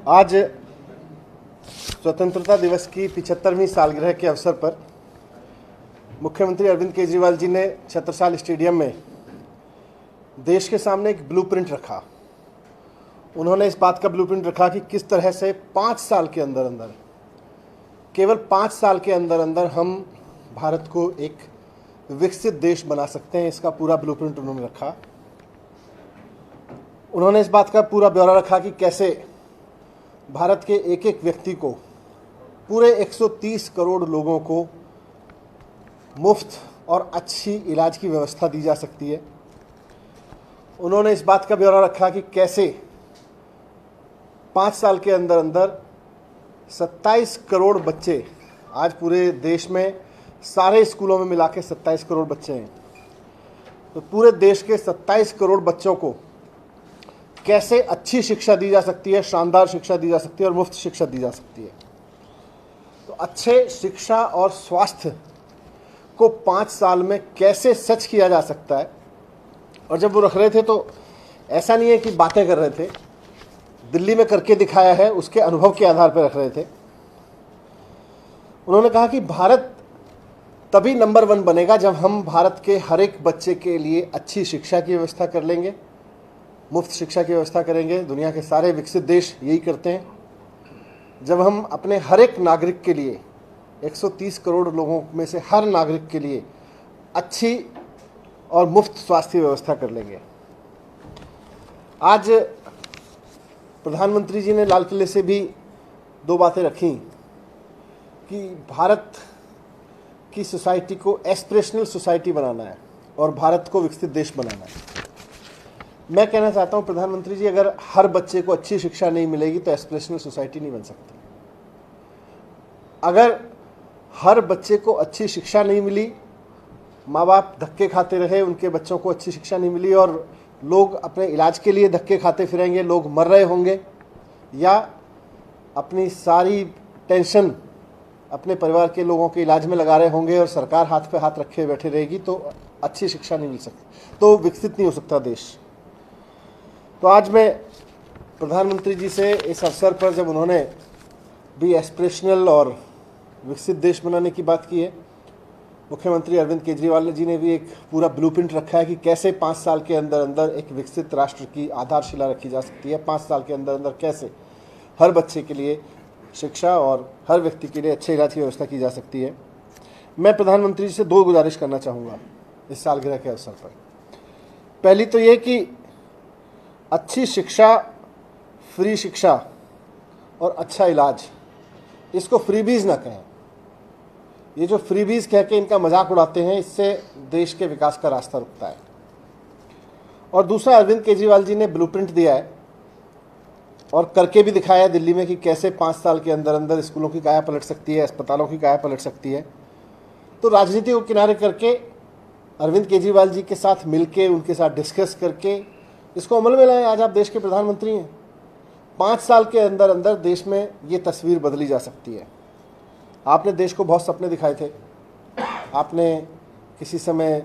आज स्वतंत्रता दिवस की 75वीं सालगिरह के अवसर पर मुख्यमंत्री अरविंद केजरीवाल जी ने छत्रसाल स्टेडियम में देश के सामने एक ब्लूप्रिंट रखा। उन्होंने इस बात का ब्लूप्रिंट रखा कि किस तरह से 5 साल के अंदर अंदर, केवल 5 साल के अंदर अंदर हम भारत को एक विकसित देश बना सकते हैं। इसका पूरा ब्लूप्रिंट उन्होंने रखा। उन्होंने इस बात का पूरा ब्यौरा रखा कि कैसे भारत के एक एक व्यक्ति को, पूरे 130 करोड़ लोगों को मुफ्त और अच्छी इलाज की व्यवस्था दी जा सकती है। उन्होंने इस बात का ब्यौरा रखा कि कैसे 5 साल के अंदर अंदर 27 करोड़ बच्चे, आज पूरे देश में सारे स्कूलों में मिला के 27 करोड़ बच्चे हैं, तो पूरे देश के 27 करोड़ बच्चों को कैसे अच्छी शिक्षा दी जा सकती है, शानदार शिक्षा दी जा सकती है और मुफ्त शिक्षा दी जा सकती है। तो अच्छे शिक्षा और स्वास्थ्य को 5 साल में कैसे सच किया जा सकता है। और जब वो रख रहे थे तो ऐसा नहीं है कि बातें कर रहे थे, दिल्ली में करके दिखाया है, उसके अनुभव के आधार पर रख रहे थे। उन्होंने कहा कि भारत तभी नंबर 1 बनेगा जब हम भारत के हर एक बच्चे के लिए अच्छी शिक्षा की व्यवस्था कर लेंगे, मुफ्त शिक्षा की व्यवस्था करेंगे। दुनिया के सारे विकसित देश यही करते हैं। जब हम अपने हर एक नागरिक के लिए, 130 करोड़ लोगों में से हर नागरिक के लिए अच्छी और मुफ्त स्वास्थ्य व्यवस्था कर लेंगे। आज प्रधानमंत्री जी ने लाल किले से भी 2 बातें रखी कि भारत की सोसाइटी को एस्पिरेशनल सोसाइटी बनाना है और भारत को विकसित देश बनाना है। मैं कहना चाहता हूं प्रधानमंत्री जी, अगर हर बच्चे को अच्छी शिक्षा नहीं मिलेगी तो एस्पिरेशनल सोसाइटी नहीं बन सकती। अगर हर बच्चे को अच्छी शिक्षा नहीं मिली, माँ बाप धक्के खाते रहे, उनके बच्चों को अच्छी शिक्षा नहीं मिली और लोग अपने इलाज के लिए धक्के खाते फिरेंगे, लोग मर रहे होंगे या अपनी सारी टेंशन अपने परिवार के लोगों के इलाज में लगा रहे होंगे और सरकार हाथ पे हाथ रखे बैठे रहेगी, तो अच्छी शिक्षा नहीं मिल सकती, तो विकसित नहीं हो सकता देश। तो आज मैं प्रधानमंत्री जी से इस अवसर पर, जब उन्होंने भी एस्पिरेशनल और विकसित देश बनाने की बात की है, मुख्यमंत्री अरविंद केजरीवाल जी ने भी एक पूरा ब्लूप्रिंट रखा है कि कैसे 5 साल के अंदर अंदर एक विकसित राष्ट्र की आधारशिला रखी जा सकती है। 5 साल के अंदर अंदर कैसे हर बच्चे के लिए शिक्षा और हर व्यक्ति के लिए अच्छे इलाज की व्यवस्था की जा सकती है। मैं प्रधानमंत्री जी से 2 गुजारिश करना चाहूँगा इस सालगिरह के अवसर पर। पहली तो ये कि अच्छी शिक्षा, फ्री शिक्षा और अच्छा इलाज, इसको फ्रीबीज ना कहें। ये जो फ्रीबीज कह के इनका मजाक उड़ाते हैं, इससे देश के विकास का रास्ता रुकता है। और दूसरा, अरविंद केजरीवाल जी ने ब्लूप्रिंट दिया है और करके भी दिखाया है दिल्ली में कि कैसे 5 साल के अंदर अंदर स्कूलों की काया पलट सकती है, अस्पतालों की काया पलट सकती है। तो राजनीति को किनारे करके अरविंद केजरीवाल जी के साथ मिलके, उनके साथ डिस्कस करके इसको अमल में लाएं। आज आप देश के प्रधानमंत्री हैं। 5 साल के अंदर अंदर देश में ये तस्वीर बदली जा सकती है। आपने देश को बहुत सपने दिखाए थे। आपने किसी समय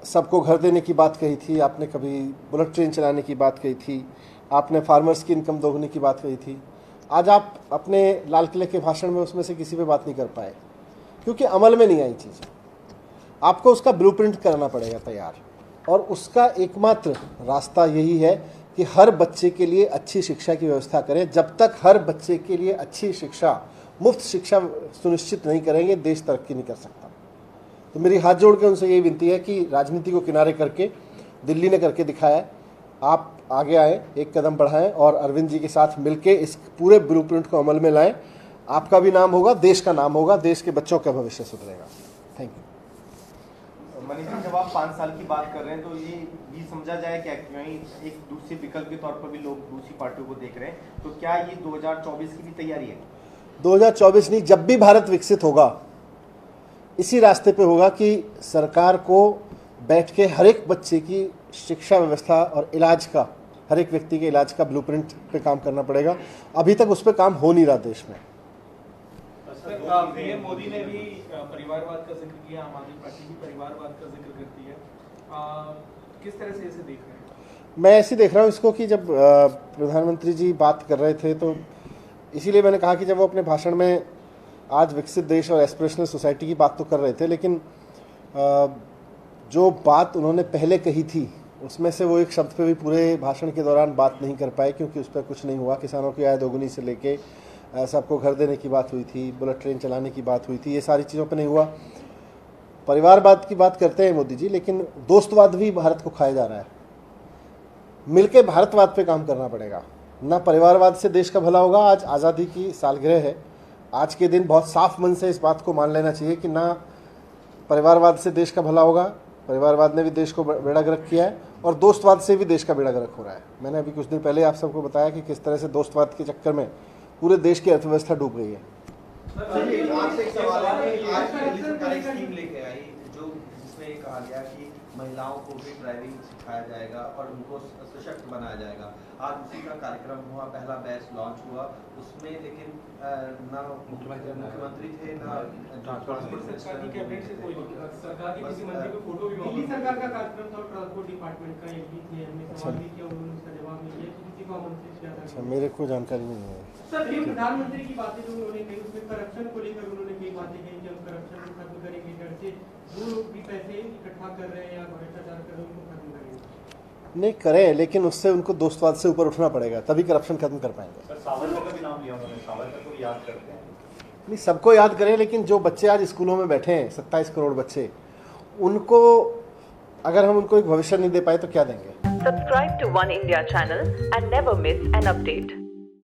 सबको घर देने की बात कही थी, आपने कभी बुलेट ट्रेन चलाने की बात कही थी, आपने फार्मर्स की इनकम दोगुनी की बात कही थी। आज आप अपने लाल किले के भाषण में उसमें से किसी पे बात नहीं कर पाए, क्योंकि अमल में नहीं आई चीज़ें। आपको उसका ब्लूप्रिंट करना पड़ेगा तैयार, और उसका एकमात्र रास्ता यही है कि हर बच्चे के लिए अच्छी शिक्षा की व्यवस्था करें। जब तक हर बच्चे के लिए अच्छी शिक्षा, मुफ्त शिक्षा सुनिश्चित नहीं करेंगे, देश तरक्की नहीं कर सकता। तो मेरी हाथ जोड़ के उनसे यही विनती है कि राजनीति को किनारे करके, दिल्ली ने करके दिखाया है, आप आगे आए, एक कदम बढ़ाएं और अरविंद जी के साथ मिलके इस पूरे ब्लूप्रिंट को अमल में लाएं। आपका भी नाम होगा, देश का नाम होगा, देश के बच्चों का भविष्य सुधरेगा। Thank you. मनीष जी, जब आप 5 साल की बात कर रहे हैं तो ये भी समझा जाए क्या कहीं एक दूसरे विकल्प के तौर पर भी लोग दूसरी पार्टियों को देख रहे हैं, तो क्या ये 2024 की भी तैयारी है? 2024 नहीं, जब भी भारत विकसित होगा इसी रास्ते पे होगा कि सरकार को बैठ के हर एक बच्चे की शिक्षा व्यवस्था और इलाज का, हर एक व्यक्ति के इलाज का ब्लूप्रिंट पे काम करना पड़ेगा। अभी तक उस पर काम हो नहीं रहा देश में। पीएम मोदी ने भी परिवारवाद का जिक्र किया, आम आदमी पार्टी भी परिवारवाद का जिक्र करती है। किस तरह से इसे देख रहे हैं? मैं ऐसे देख रहा हूँ इसको कि जब प्रधानमंत्री जी बात कर रहे थे तो इसीलिए मैंने कहा कि जब वो अपने भाषण में आज विकसित देश और एस्पिरेशनल सोसाइटी की बात तो कर रहे थे, लेकिन जो बात उन्होंने पहले कही थी उसमें से वो एक शब्द पे भी पूरे भाषण के दौरान बात नहीं कर पाए, क्योंकि उस पर कुछ नहीं हुआ। किसानों की आय दोगुनी से लेके सबको घर देने की बात हुई थी, बुलेट ट्रेन चलाने की बात हुई थी, ये सारी चीज़ों पे नहीं हुआ। परिवारवाद की बात करते हैं मोदी जी, लेकिन दोस्तवाद भी भारत को खाया जा रहा है। मिलके भारतवाद पे काम करना पड़ेगा, ना परिवारवाद से देश का भला होगा। आज आज़ादी की सालगिरह है, आज के दिन बहुत साफ मन से इस बात को मान लेना चाहिए कि ना परिवारवाद से देश का भला होगा, परिवारवाद ने भी देश को बेड़ा गर्क किया है, और दोस्तवाद से भी देश का बेड़ा गर्क हो रहा है। मैंने अभी कुछ दिन पहले आप सबको बताया कि किस तरह से दोस्तवाद के चक्कर में पूरे देश की अर्थव्यवस्था डूब गई है। आपसे एक सवाल है कि आज दिल्ली सरकार एक स्कीम लेके आई जो जिसमें ये कहा गया कि महिलाओं को भी ड्राइविंग सिखाया जाएगा और उनको सशक्त बनाया जाएगा। आज उसी का कार्यक्रम हुआ, पहला बैच लॉन्च हुआ उसमें, लेकिन ना मुख्यमंत्री थे ना सरकार की कैबिनेट से कोई नहीं, सरकार के किसी मंत्री को फोटो भी दिल्ली सरकार का कार्यक्रम था, ट्रांसपोर्ट डिपार्टमेंट का एक भी थे, हमने सवाल भी किया, उन्होंने उसका जवाब नहीं दिया, किसी को मंत्री से अच्छा, मेरे को जानकारी नहीं है सर। ये प्रधानमंत्री की बातें जो उन्होंने कही उसमें करप्शन को लेकर उन्होंने कई बातें कही कि हम करप्शन को खत्म करेंगे, घर से जो लोग भी पैसे इकट्ठा कर रहे हैं या भ्रष्टाचार कर रहे हैं उनको खत्म करेंगे। नहीं करें, लेकिन उससे उनको दोस्तवाद से ऊपर उठना पड़ेगा, तभी करप्शन खत्म कर पाएंगे। सर सावरकर का भी नाम लिया उन्होंने, सावरकर को याद करते हैं। नहीं, सबको याद करें, लेकिन जो बच्चे आज स्कूलों में बैठे हैं 27 करोड़ बच्चे, उनको अगर हम उनको एक भविष्य नहीं दे पाए तो क्या देंगे। Subscribe to One India channel and never miss an update.